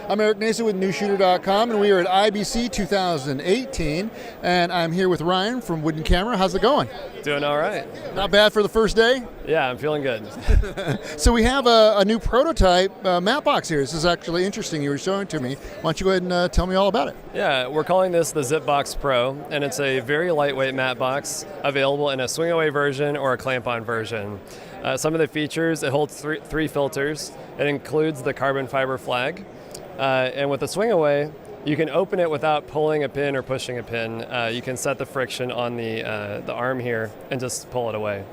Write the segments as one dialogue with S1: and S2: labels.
S1: I'm Eric Nason with NewShooter.com, and we are at IBC 2018, and I'm here with Ryan from Wooden Camera. How's it going?
S2: Doing all right.
S1: Not bad for the first day?
S2: Yeah, I'm feeling good.
S1: So we have a new prototype matte box here. This is actually interesting. You were showing it to me. Why don't you go ahead and tell me all about it?
S2: Yeah, we're calling this the ZipBox Pro, and it's a very lightweight matte box available in a swing away version or a clamp on version. Some of the features, it holds three filters. It includes the carbon fiber flag. And with the swing away, you can open it without pulling a pin or pushing a pin. You can set the friction on the arm here and just pull it away.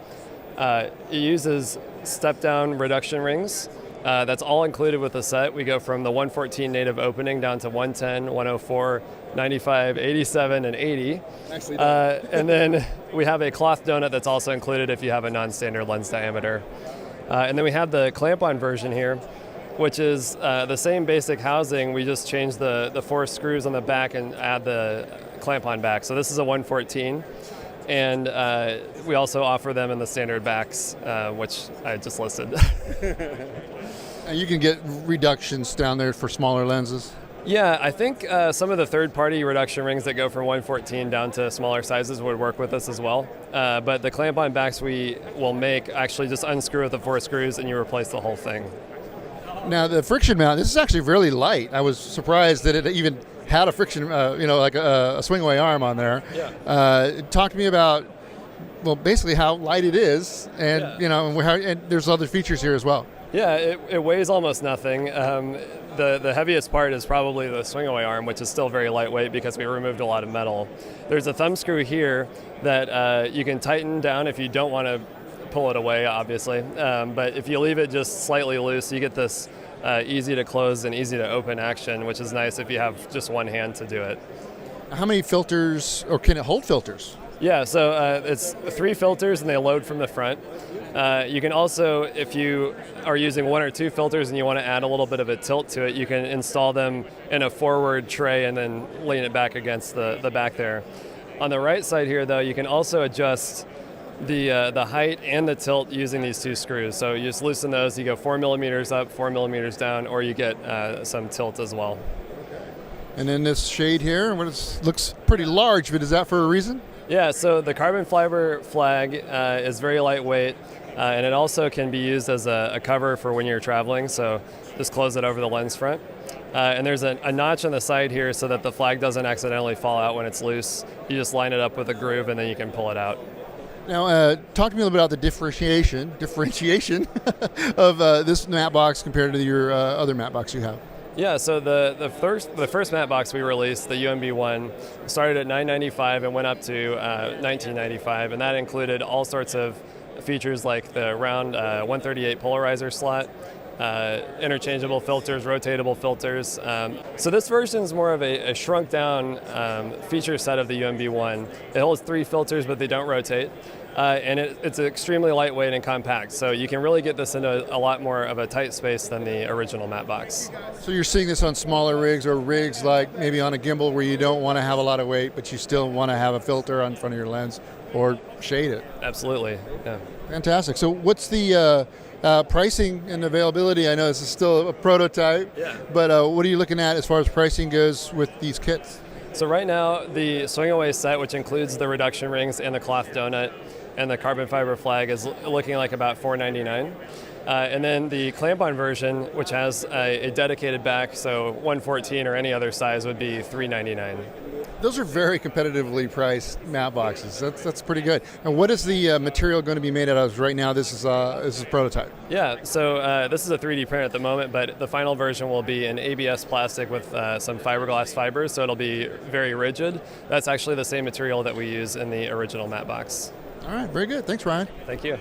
S2: It uses step-down reduction rings. That's all included with the set. We go from the 114 native opening down to 110, 104, 95, 87, and 80. And then we have a cloth donut that's also included if you have a non-standard lens diameter. And then we have the clamp-on version here, which is the same basic housing. We just change the 4 screws on the back and add the clamp-on back. So this is a 114. And we also offer them in the standard backs, which I just listed.
S1: And you can get reductions down there for smaller lenses?
S2: Yeah, I think some of the third-party reduction rings that go from 114 down to smaller sizes would work with this as well. But the clamp-on backs we will make actually just unscrew with the 4 screws and you replace the whole thing.
S1: Now the friction mount, this is actually really light. I was surprised that it even had a friction, like a swing away arm on there.
S2: Yeah.
S1: Talk to me about, well, basically how light it is, and and there's other features here as well.
S2: Yeah, it weighs almost nothing. The heaviest part is probably the swing away arm, which is still very lightweight because we removed a lot of metal. There's a thumb screw here that you can tighten down if you don't want to pull it away, obviously. But if you leave it just slightly loose, you get this easy to close and easy to open action, which is nice if you have just one hand to do it.
S1: How many filters, or can it hold filters?
S2: Yeah, so it's 3 filters and they load from the front. You can also, if you are using 1 or 2 filters and you want to add a little bit of a tilt to it, you can install them in a forward tray and then lean it back against the back there. On the right side here, though, you can also adjust the height and the tilt using these 2 screws. So you just loosen those, you go 4 millimeters up, 4 millimeters down, or you get some tilt as well.
S1: And then this shade here, looks pretty large, but is that for a reason?
S2: Yeah, so the carbon fiber flag is very lightweight, and it also can be used as a cover for when you're traveling, so just close it over the lens front. And there's a notch on the side here so that the flag doesn't accidentally fall out when it's loose. You just line it up with a groove and then you can pull it out.
S1: Now, talk to me a little bit about the differentiation of this matte box compared to your other matte box you have.
S2: Yeah, so the first matte box we released, the UMB one, started at $995 and went up to $1995, and that included all sorts of features like the round 138 polarizer slot, interchangeable filters, rotatable filters. So this version is more of a shrunk down feature set of the UMB one. It holds 3 filters, but they don't rotate. And it's extremely lightweight and compact, so you can really get this into a lot more of a tight space than the original matte box.
S1: So you're seeing this on smaller rigs, or rigs like maybe on a gimbal where you don't want to have a lot of weight, but you still want to have a filter on front of your lens or shade it.
S2: Absolutely, yeah.
S1: Fantastic. So what's the pricing and availability? I know this is still a prototype, but what are you looking at as far as pricing goes with these kits?
S2: So right now, the swing away set, which includes the reduction rings and the cloth donut, and the carbon fiber flag, is looking like about $499. And then the clamp-on version, which has a dedicated back, so 114 or any other size, would be $399.
S1: Those are very competitively priced matte boxes. That's pretty good. And what is the material going to be made out of? Right now, this is a prototype.
S2: Yeah, so this is a 3D print at the moment, but the final version will be an ABS plastic with some fiberglass fibers, so it'll be very rigid. That's actually the same material that we use in the original matte box.
S1: All right, very good. Thanks, Ryan.
S2: Thank you.